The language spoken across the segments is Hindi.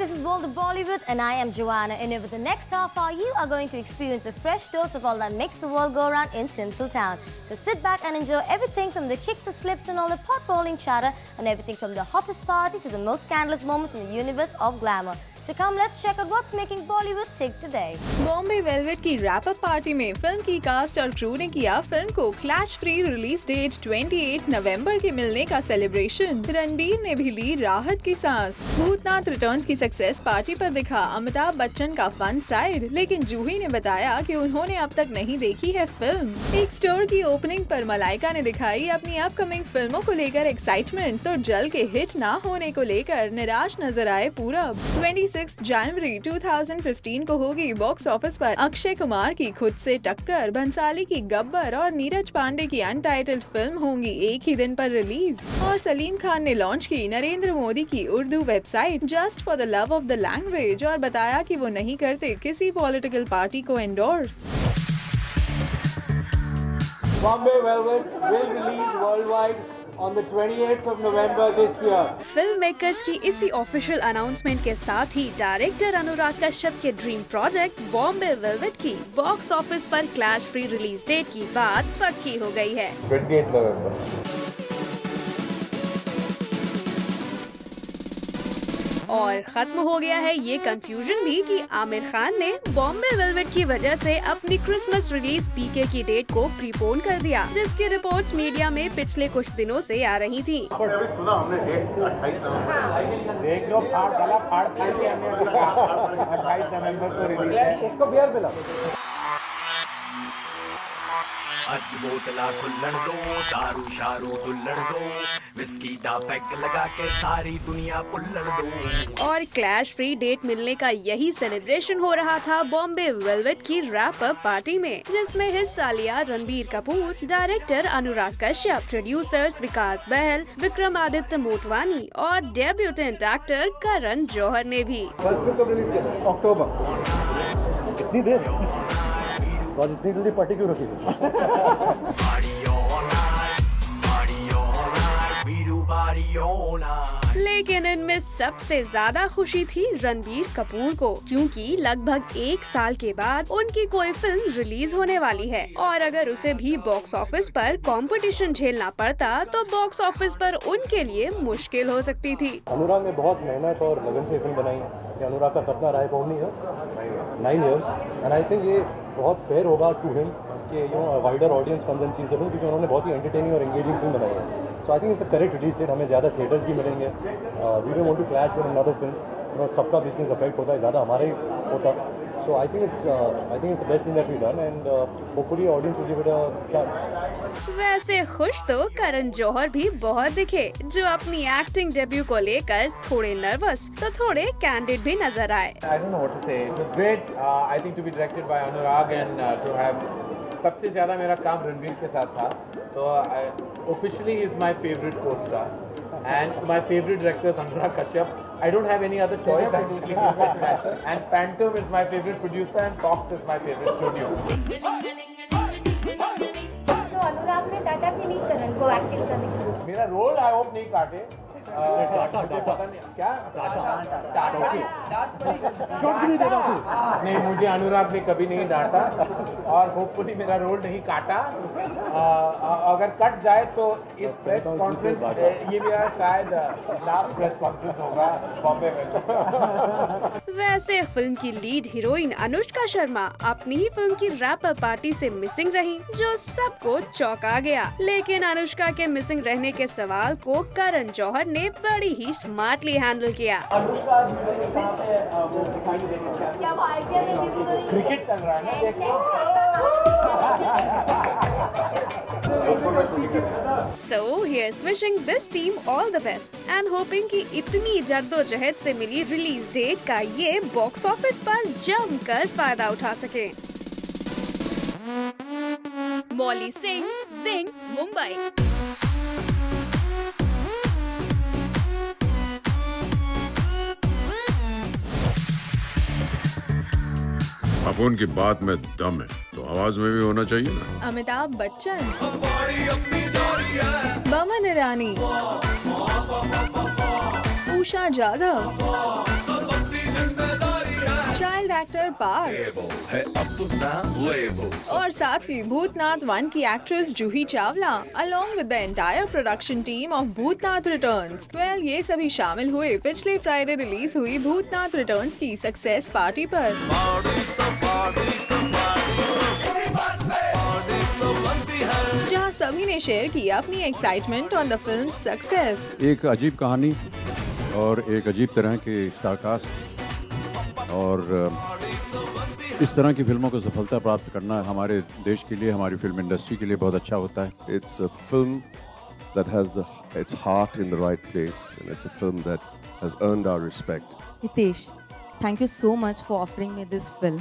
this is World of Bollywood and I am Joanna, and over the next half hour you are going to experience a fresh dose of all that makes the world go round in Tinseltown. So sit back and enjoy everything from the kicks to slips and all the pot-rolling chatter, and everything from the hottest party to the most scandalous moments in the universe of glamour. So come, let's check out what's making Bollywood tick today. Bombay velvet की रैप अप पार्टी में फिल्म की कास्ट और क्रू ने किया फिल्म को क्लैश फ्री रिलीज डेट 28 नवंबर के मिलने का सेलिब्रेशन। रणबीर ने भी ली राहत की सांस। भूतनाथ रिटर्न्स की सक्सेस पार्टी पर दिखा अमिताभ बच्चन का फन साइड, लेकिन जूही ने बताया कि उन्होंने अब तक नहीं देखी है फिल्म। एक स्टोर की ओपनिंग पर मलाइका ने दिखाई अपनी अपकमिंग फिल्मों को लेकर एक्साइटमेंट, तो जल के हिट ना होने को लेकर निराश नजर आए पूरब। 26 जनवरी 2015 को होगी बॉक्स ऑफिस पर अक्षय कुमार की खुद से टक्कर। बंसाली की गब्बर और नीरज पांडे की अनटाइटल्ड फिल्म होंगी एक ही दिन पर रिलीज। और सलीम खान ने लॉन्च की नरेंद्र मोदी की Urdu website just for the love of the language और बताया कि वो नहीं करते किसी पॉलिटिकल पार्टी को endorse. Bombay Velvet will release worldwide on the 28th of November this year. Film makers की इसी ऑफिशियल अनाउंसमेंट के साथ ही डायरेक्टर अनुराग कश्यप के ड्रीम प्रोजेक्ट बॉम्बे वेलवेट की बॉक्स ऑफिस पर क्लैश फ्री रिलीज डेट की बात पक्की हो गई है। 28 November. और खत्म हो गया है ये कंफ्यूजन भी कि आमिर खान ने बॉम्बे वेलवेट की वजह से अपनी क्रिसमस रिलीज पीके की डेट को प्रीपोन कर दिया, जिसकी रिपोर्ट्स मीडिया में पिछले कुछ दिनों से आ रही थी। सुना हमने डेट 28 नवंबर। देख लो, गला फाड़ के हमने 28 नवंबर को रिलीज है। इसको बियर पिला। अज बोतला खुल्लण दो, दारू शारू दुल्लण दो, विस्की दा पैक लगा के सारी दुनिया पुल्लण दो। और क्लैश फ्री डेट मिलने का यही सेलिब्रेशन हो रहा था बॉम्बे वेलवेट की रैप अप पार्टी में, जिसमें हिस्सा लिया रणबीर कपूर, डायरेक्टर अनुराग कश्यप, प्रोड्यूसर्स विकास बहल, विक्रमादित्य मोटवानी और डेब्यूटेंट एक्टर करण जौहर ने भी। अक्टूबर। कितनी देर? आज इतनी जल्दी पार्टी क्यों रखी? लेकिन इनमें सबसे ज्यादा खुशी थी रणबीर कपूर को, क्योंकि लगभग एक साल के बाद उनकी कोई फिल्म रिलीज होने वाली है और अगर उसे भी बॉक्स ऑफिस पर कंपटीशन झेलना पड़ता तो बॉक्स ऑफिस पर उनके लिए मुश्किल हो सकती थी। अनुराग ने बहुत मेहनत और लगन से फिल्म बनाई। अनुराग का सपना रहा है for 9 years and I think ये बहुत फेयर होगा टू हिम कि wider audience comes and sees the film, क्योंकि उन्होंने बहुत ही एंटरटेनिंग और एंगेजिंग फिल्म बनाई है। So I think it's the correct release date. हमें ज़्यादा थिएटर्स भी मिलेंगे। We don't want to clash with another film. सबका बिजनेस अफेक्ट होता है, ज़्यादा हमारे होता। So I think it's the best thing that we done and hopefully audience will give it a chance. वैसे खुश तो करण जौहर भी बहुत दिखे, जो अपनी एक्टिंग डेब्यू को लेकर थोड़े नर्वस तो थोड़े कैंडिड भी नजर आए। I don't know what to say. It was great. I think to be directed by Anurag and to have सबसे ज़्यादा मेरा काम रणबीर के साथ था, तो officially he is my favorite co-star and my favorite director is Anurag Kashyap. I don't have any other choice actually. And Phantom is my favorite producer and Fox is my favorite studio. तो अनुराग ने डाटा की नहीं करण को एक्टिंग करने की। मेरा रोल आई होप नहीं काटे। मुझे पता नहीं क्या शॉट भी नहीं देना तू। नहीं, मुझे अनुराग ने कभी नहीं डांटा और होपफुली मेरा रोल नहीं काटा। अगर कट जाए तो इस प्रेस कॉन्फ्रेंस, ये मेरा शायद लास्ट प्रेस कॉन्फ्रेंस होगा बॉम्बे में। वैसे फिल्म की लीड हीरोइन अनुष्का शर्मा अपनी ही फिल्म की रैप अप पार्टी से मिसिंग रही, जो सबको चौंका गया। लेकिन अनुष्का के मिसिंग रहने के सवाल को करण जौहर ने बड़ी ही स्मार्टली हैंडल किया। क्रिकेट चल रहा है ना, देखो। So here's wishing this team all the best and hoping कि इतनी जद्दोजहद से मिली रिलीज डेट का ये बॉक्स ऑफिस पर जमकर फायदा उठा सके। मौली सिंह, जिंग, मुंबई। अब उनकी बात में दम है तो आवाज में भी होना चाहिए ना। अमिताभ बच्चन, बमन ईरानी, उषा जाधव, एक्टर पार्थ और साथ ही भूतनाथ 1 की actress Juhi Chawla along with the entire production team of Bhootnath returns. Well, ये सभी शामिल हुए पिछले फ्राइडे रिलीज हुई भूतनाथ रिटर्न्स की सक्सेस पार्टी पर। जहां सभी ने शेयर की अपनी excitement on the film success. एक अजीब कहानी और एक अजीब तरह के स्टारकास्ट और इस तरह की फिल्मों को सफलता प्राप्त करना हमारे देश के लिए, हमारी फिल्म इंडस्ट्री के लिए बहुत अच्छा होता है। It's a film that has its heart in the right place, and it's a film that has earned our respect. Hitesh, thank you so much for offering me this film,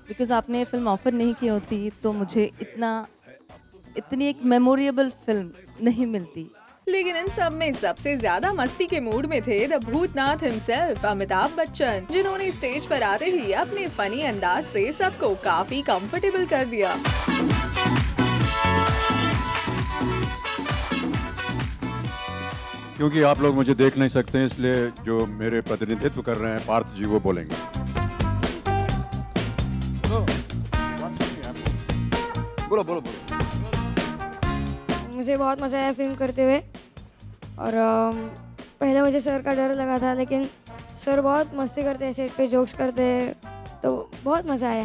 because आपने ये फिल्म ऑफर नहीं की होती तो मुझे इतनी एक मेमोरेबल फिल्म नहीं मिलती। लेकिन इन सब में सबसे ज्यादा मस्ती के मूड में थे द भूतनाथ हिमसेल्फ अमिताभ बच्चन, जिन्होंने स्टेज पर आते ही अपने फनी अंदाज से सबको काफी कंफर्टेबल कर दिया। क्योंकि आप लोग मुझे देख नहीं सकते हैं, इसलिए जो मेरे प्रतिनिधित्व कर रहे हैं पार्थ जी वो बोलेंगे। बोलो। मुझे बहुत मज़ा आया फिल्म करते हुए और पहले मुझे सर का डर लगा था, लेकिन सर बहुत मस्ती करते हैं, सेट पे जोक्स करते हैं, तो बहुत मज़ा आया।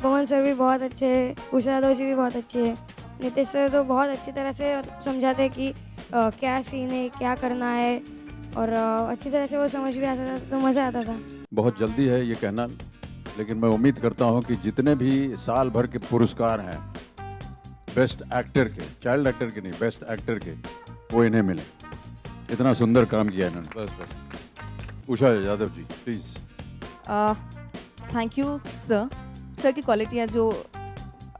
पवन सर भी बहुत अच्छे, उषा दोषी भी बहुत अच्छी है, नितेश सर तो बहुत अच्छी तरह से समझाते कि क्या सीन है, क्या करना है, और अच्छी तरह से वो समझ भी आता था, तो मज़ा आता था। बहुत जल्दी है ये कहना, लेकिन मैं उम्मीद करता हूँ कि जितने भी साल भर के पुरस्कार हैं बेस्ट एक्टर के, चाइल्ड एक्टर के नहीं, बेस्ट एक्टर के, वो इन्हें मिले। इतना सुंदर काम किया इन्होंने। बस Usha Yadav ji please. Thank you sir की क्वालिटियाँ जो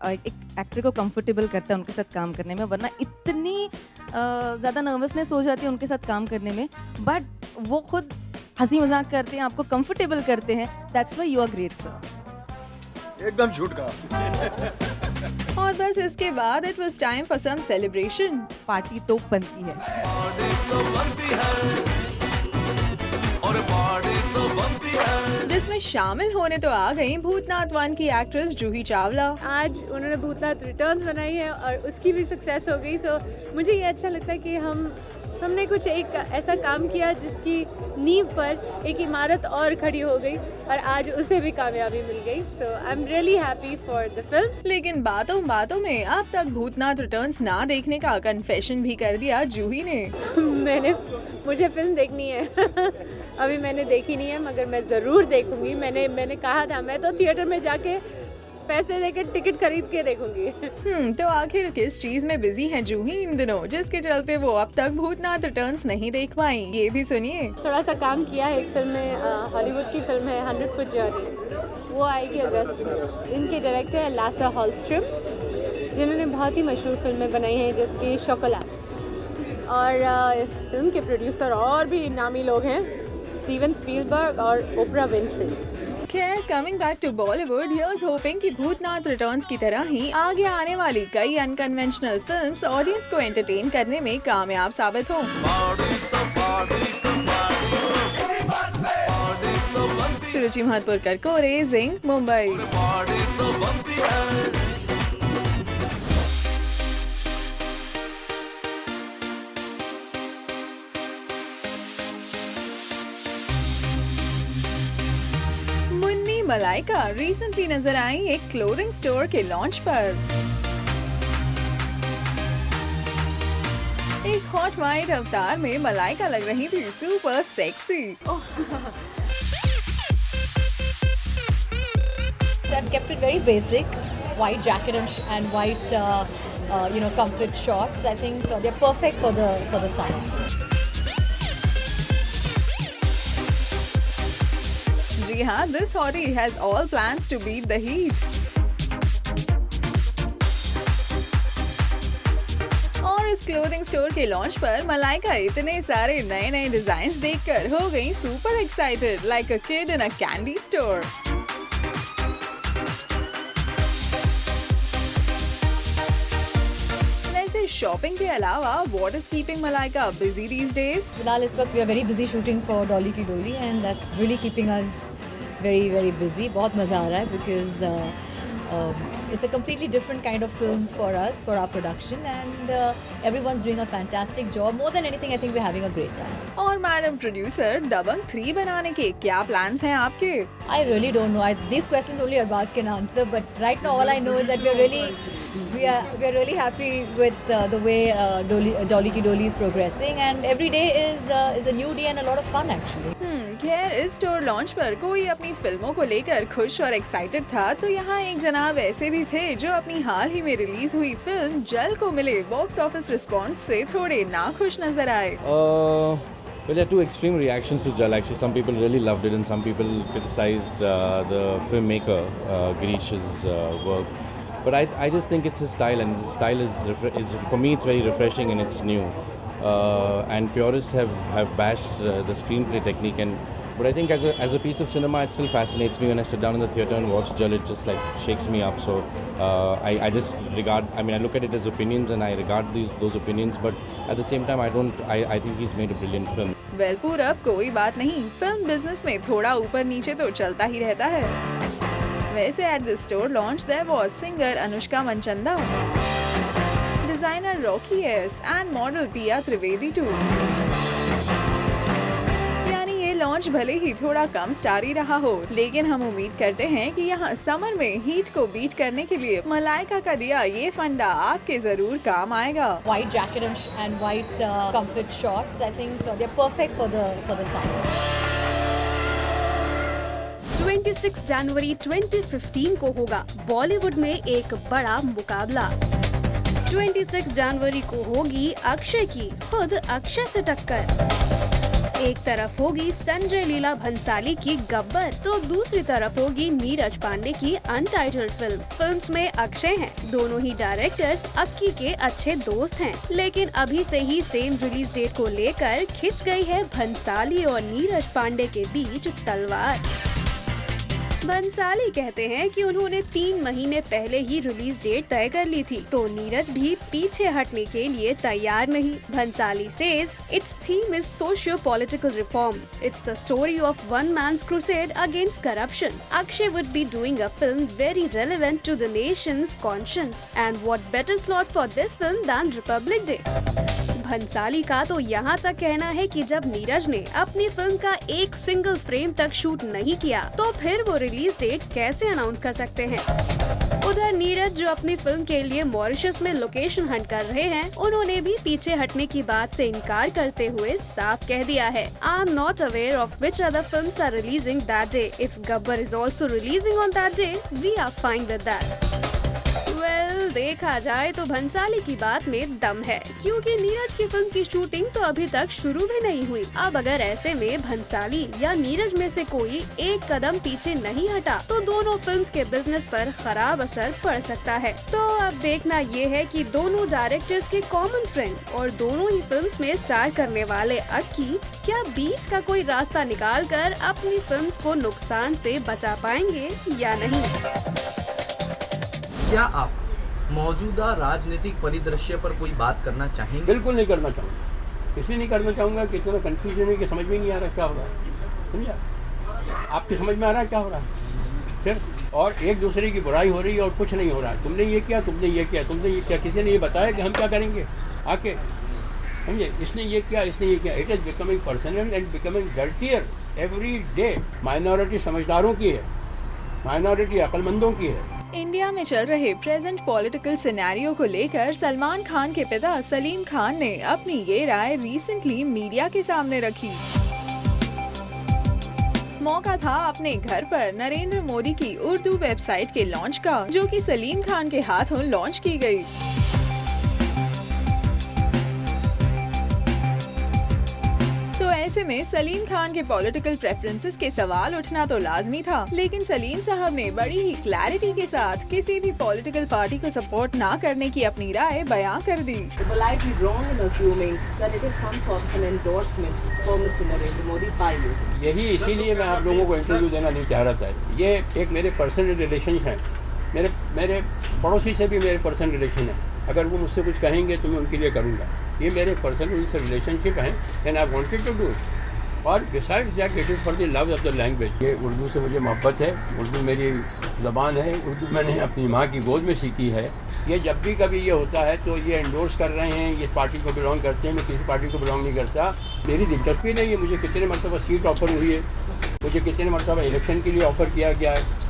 एक एक्टर को कंफर्टेबल करता है उनके साथ काम करने में, वरना इतनी ज़्यादा नर्वसनेस हो जाती है उनके साथ काम करने में, बट वो खुद हंसी मजाक करते हैं, आपको कंफर्टेबल करते हैं। That's why you are great sir. एकदम झूठ कहा। और बस इसके बाद it was time for some celebration. Party तो बनती है। जिसमें शामिल होने तो आ गई भूतनाथ 1 की एक्ट्रेस जूही चावला। आज उन्होंने भूतनाथ रिटर्न्स बनाई है और उसकी भी सक्सेस हो गई, सो मुझे ये अच्छा लगता है कि हमने कुछ एक ऐसा काम किया जिसकी नींव पर एक इमारत और खड़ी हो गई और आज उसे भी कामयाबी मिल गई। So I am really happy for the film. लेकिन बातों बातों में अब तक भूतनाथ रिटर्न्स ना देखने का कन्फेशन भी कर दिया जूही ने। मुझे फिल्म देखनी है अभी मैंने देखी नहीं है, मगर मैं ज़रूर देखूंगी। मैंने कहा था मैं तो थिएटर में जाके पैसे देकर टिकट खरीद के देखूंगी। तो आखिर किस चीज में बिजी हैं जूही इन दिनों, जिसके चलते वो अब तक भूतनाथ रिटर्न्स नहीं देख पाई? ये भी सुनिए। थोड़ा सा काम किया है एक फिल्म में, हॉलीवुड की फिल्म है 100 फुट जर्नी, वो आएगी अगस्त में। इनके डायरेक्टर है लासा हॉलस्ट्रिम, जिन्होंने बहुत ही मशहूर फिल्में बनाई हैं जैसे शोकोलाट, और फिल्म के प्रोड्यूसर और भी नामी लोग हैं, स्टीवन स्पीलबर्ग और ओपरा विंफ्री। खैर, coming back to Bollywood, here's hoping कि भूतनाथ रिटर्न्स की तरह ही आगे आने वाली कई अनकन्वेंशनल फिल्म्स ऑडियंस को एंटरटेन करने में कामयाब साबित हों। सुरुचि महतपुरकर कोरे, जिंक, मुंबई। मलाइका रिसेंटली नजर आई एक क्लोथिंग स्टोर के लॉन्च पर। एक हॉट वाइट अवतार में मलाइका लग रही थी super sexy. I've kept it very basic, white jacket and white, comfort shorts. I think they're perfect for the sun. जी हाँ, this hottie has all plans to beat the heat. और इस क्लोथिंग स्टोर के लॉन्च पर मलाइका इतने सारे नए नए डिजाइन देखकर हो गई super excited, like a kid in a candy store. वैसे शॉपिंग के अलावा what is keeping Malaika busy these days? फिलहाल इस वक्त we are very busy shooting for Dolly की डोली, and that's really keeping us very very busy. बहुत मज़ा आ रहा है because it's a completely different kind of film for us, for our production, and everyone's doing a fantastic job. More than anything, I think we're having a great time. और मैडम प्रोड्यूसर, दबंग 3 बनाने के क्या प्लान्स हैं आपके? I really don't know. These questions only Arbaz can answer. But right now, all I know is that we are really happy with the way Dolly Ki Dolly is progressing, and every day is a new day and a lot of fun actually. खैर, इस स्टोर लॉन्च पर कोई अपनी फिल्मों को लेकर खुश और एक्साइटेड था, तो यहाँ एक जनाब ऐसे भी थे जो अपनी हाल ही में रिलीज हुई फिल्म जल को मिले बॉक्स ऑफिस रिस्पॉन्स से थोड़े नाखुश नजर आए। Well, there are two extreme reactions to Jal. Actually, some people really loved it, and some people criticized the filmmaker Girish's work. But I just think it's his style, and his style is for me it's very refreshing and it's new. And purists have bashed the screenplay technique, but I think as a piece of cinema, it still fascinates me when I sit down in the theater and watch Jal. It just like shakes me up. So I just regard. I mean, I look at it as opinions, and I regard those opinions. But at the same time, I think he's made a brilliant film. Well पूरब, कोई बात नहीं, फिल्म बिजनेस में थोड़ा ऊपर नीचे तो चलता ही रहता है। वैसे at the store launch their was singer Anushka Manchanda, designer Rocky S and model पिया त्रिवेदी टू। यानी ये लॉन्च भले ही थोड़ा कम स्टारी रहा हो, लेकिन हम उम्मीद करते हैं कि यहाँ समर में हीट को बीट करने के लिए मलाइका का दिया ये फंडा आपके जरूर काम आएगा। White jacket and white comfort shorts. I think they're perfect for the summer. 26 जनवरी 2015 को होगा बॉलीवुड में एक बड़ा मुकाबला। 26 जनवरी को होगी अक्षय की खुद अक्षय से टक्कर। एक तरफ होगी संजय लीला भंसाली की गब्बर, तो दूसरी तरफ होगी नीरज पांडे की अनटाइटल्ड फिल्म। फिल्म्स में अक्षय हैं, दोनों ही डायरेक्टर्स अक्की के अच्छे दोस्त हैं, लेकिन अभी से ही सेम रिलीज डेट को लेकर खिंच गई है भंसाली और नीरज पांडे के बीच तलवार। भंसाली कहते हैं कि उन्होंने 3 महीने पहले ही रिलीज डेट तय कर ली थी, तो नीरज भी पीछे हटने के लिए तैयार नहीं। Bhansali says it's theme is socio political reform, it's the story of one man's crusade against corruption. Akshay would be doing a film very relevant to the nation's conscience, and what better slot for this film than Republic Day. Bhansali का तो यहाँ तक कहना है कि जब नीरज ने अपनी फिल्म का एक सिंगल फ्रेम तक शूट नहीं किया, तो फिर वो रिलीज डेट कैसे अनाउंस कर सकते हैं। उधर नीरज जो अपनी फिल्म के लिए मॉरिशस में लोकेशन हंट कर रहे हैं, उन्होंने भी पीछे हटने की बात से इनकार करते हुए साफ कह दिया है, I am not aware of which other films are releasing that day. If Gabbar is also releasing on that day, we are fine with that. देखा जाए तो भंसाली की बात में दम है, क्योंकि नीरज की फिल्म की शूटिंग तो अभी तक शुरू भी नहीं हुई। अब अगर ऐसे में भंसाली या नीरज में से कोई एक कदम पीछे नहीं हटा, तो दोनों फिल्म्स के बिजनेस पर खराब असर पड़ सकता है। तो अब देखना ये है कि दोनों डायरेक्टर्स के कॉमन फ्रेंड और दोनों ही फिल्म्स में स्टार करने वाले अक्की क्या बीच का कोई रास्ता निकाल कर अपनी फिल्म्स को नुकसान से बचा पाएंगे या नहीं। क्या आप मौजूदा राजनीतिक परिदृश्य पर कोई बात करना चाहेंगे? बिल्कुल नहीं करना चाहूँगा। इसलिए नहीं करना चाहूँगा कि इतना कन्फ्यूजन है कि समझ में नहीं आ रहा क्या हो रहा है। समझा? आपकी समझ में आ रहा है क्या हो रहा है? फिर और एक दूसरे की बुराई हो रही है और कुछ नहीं हो रहा है। तुमने ये किया, तुमने ये किया, तुमने ये किया, किसी ने ये बताया कि हम क्या करेंगे आके? समझे? इसने ये किया, इसने ये किया। It is becoming personal and becoming dirtier every day. Minority समझदारों की है, माइनॉरिटी अक्लमंदों की है। इंडिया में चल रहे प्रेजेंट पॉलिटिकल सिनेरियो को लेकर सलमान खान के पिता सलीम खान ने अपनी ये राय रिसेंटली मीडिया के सामने रखी। मौका था अपने घर पर नरेंद्र मोदी की उर्दू वेबसाइट के लॉन्च का, जो कि सलीम खान के हाथों लॉन्च की गई। तो ऐसे में सलीम खान के पॉलिटिकल प्रेफरेंसेस के सवाल उठना तो लाजमी था, लेकिन सलीम साहब ने बड़ी ही क्लैरिटी के साथ किसी भी पॉलिटिकल पार्टी को सपोर्ट ना करने की अपनी राय बयां कर दी। यही इसीलिए मैं आप लोगों को इंटरव्यू देना नहीं चाह रहा था। ये एक मेरे पर्सनल रिलेशन है, मेरे पड़ोसी से भी मेरे पर्सनल रिलेशन है। अगर वो मुझसे कुछ कहेंगे तो मैं उनके लिए करूँगा। ये मेरे पर्सनल उनसे रिलेशनशिप है and I wanted to do it. और besides that it is for the love of the language। ये उर्दू से मुझे मोहब्बत है, उर्दू मेरी ज़बान है, उर्दू मैंने अपनी माँ की गोद में सीखी है। ये जब भी कभी ये होता है तो ये एंडोर्स कर रहे हैं, इस पार्टी को बिलोंग करते हैं, मैं किसी पार्टी को बिलोंग नहीं करता, मेरी दिलचस्पी नहीं है। मुझे कितने मरतबा सीट ऑफर हुई है, मुझे कितने मरतबा इलेक्शन के लिए ऑफर किया गया है,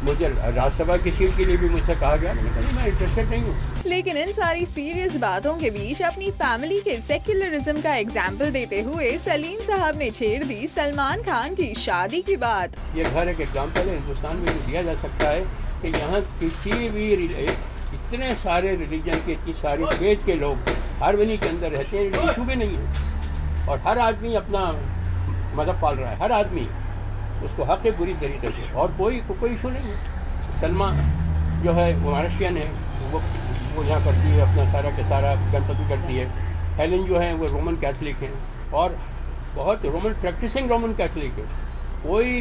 मुझे राज्यसभा की सीट के लिए भी मुझसे कहा गया, मैंने कहा मैं इंटरेस्टेड नहीं हूँ। लेकिन इन सारी सीरियस बातों के बीच अपनी फैमिली के सेक्युलरिज्म का एग्जाम्पल देते हुए सलीम साहब ने छेड़ दी सलमान खान की शादी की बात। ये घर एक एग्जाम्पल है, हिंदुस्तान में दिया जा सकता है कि यहाँ किसी भी इतने सारे रिलीजन के, इतनी सारी फेथ के लोग हार्मनी के अंदर रहते हैं, इशू भी नहीं है और हर आदमी अपना मज़हब पाल रहा है, हर आदमी उसको हक है बुरी तरीके से और कोई इशू नहीं है। सलमा जो है वो महाराष्ट्रियन है, वो यहाँ करती है अपना सारा के सारा गणपति करती है। हेलन जो है वो रोमन कैथलिक हैं और बहुत प्रैक्टिसिंग रोमन कैथलिक है।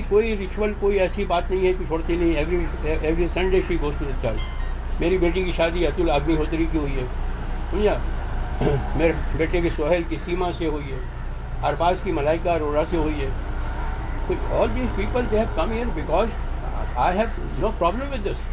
कोई रिचुअल, कोई ऐसी बात नहीं है कि छोड़ती नहीं। Every Sunday she goes to the church. मेरी बेटी की शादी अतुल अग्निहोत्री की हुई है, समझा। मेरे बेटे के सोहेल की सीमा से हुई है, अरबाज की मलाइका अरोड़ा से हुई है। All these people they have come here because I have no problem with this।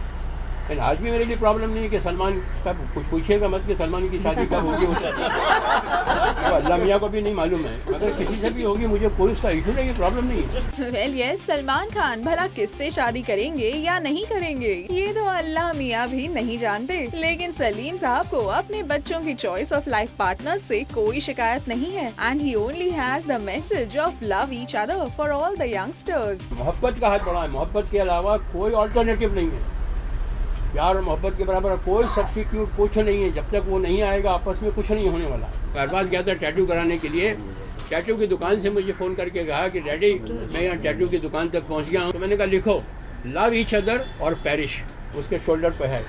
And आज भी मेरे लिए प्रॉब्लम नहीं है कि सलमान का कुछ पूछेगा मत कि सलमान की शादी कब होगी, तो अल्लाह मियाँ को भी नहीं मालूम है, मगर किसी से भी होगी, मुझे कोई उसका इशू नहीं है, प्रॉब्लम नहीं है। Well, yes, सलमान खान भला किससे शादी करेंगे या नहीं करेंगे ये तो अल्लाह मियाँ भी नहीं जानते, लेकिन सलीम साहब को अपने बच्चों की चॉइस ऑफ लाइफ पार्टनर से कोई शिकायत नहीं है and he only has the message of love each other for all the youngsters. मोहब्बत का हाथ बढ़ा है, मोहब्बत के अलावा कोई ऑल्टरनेटिव नहीं है। प्यार और मोहब्बत के बराबर कोई सब्स्टिट्यूट कुछ नहीं है। जब तक वो नहीं आएगा आपस में कुछ नहीं होने वाला। अरबाज गया था टैटू कराने के लिए, टैटू की दुकान से मुझे फ़ोन करके कहा कि डैडी मैं यहाँ टैटू की दुकान तक पहुँच गया हूँ। तो मैंने कहा लिखो लव ईच अदर और पेरिश, उसके शोल्डर पे है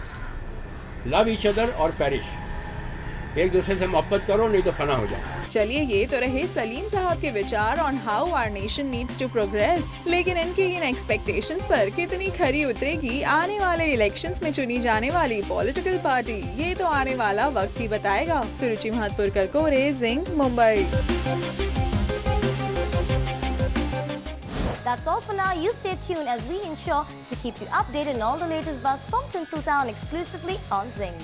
लव ईच अदर और पेरिश, एक दूसरे से मोहब्बत करो नहीं तो फना हो जाए। चलिए ये तो रहे सलीम साहब के विचार on how our nation needs to progress, लेकिन इनकी इन एक्सपेक्टेशंस पर कितनी खरी उतरेगी आने वाले इलेक्शंस में चुनी जाने वाली पॉलिटिकल पार्टी, ये तो आने वाला वक्त ही बताएगा। सुरुचि महतपुरकर कोरे, zinc, Mumbai. That's all for now. You stay tuned as we ensure to keep you updated on all the latest buzz from Tinseltown exclusively on Zing.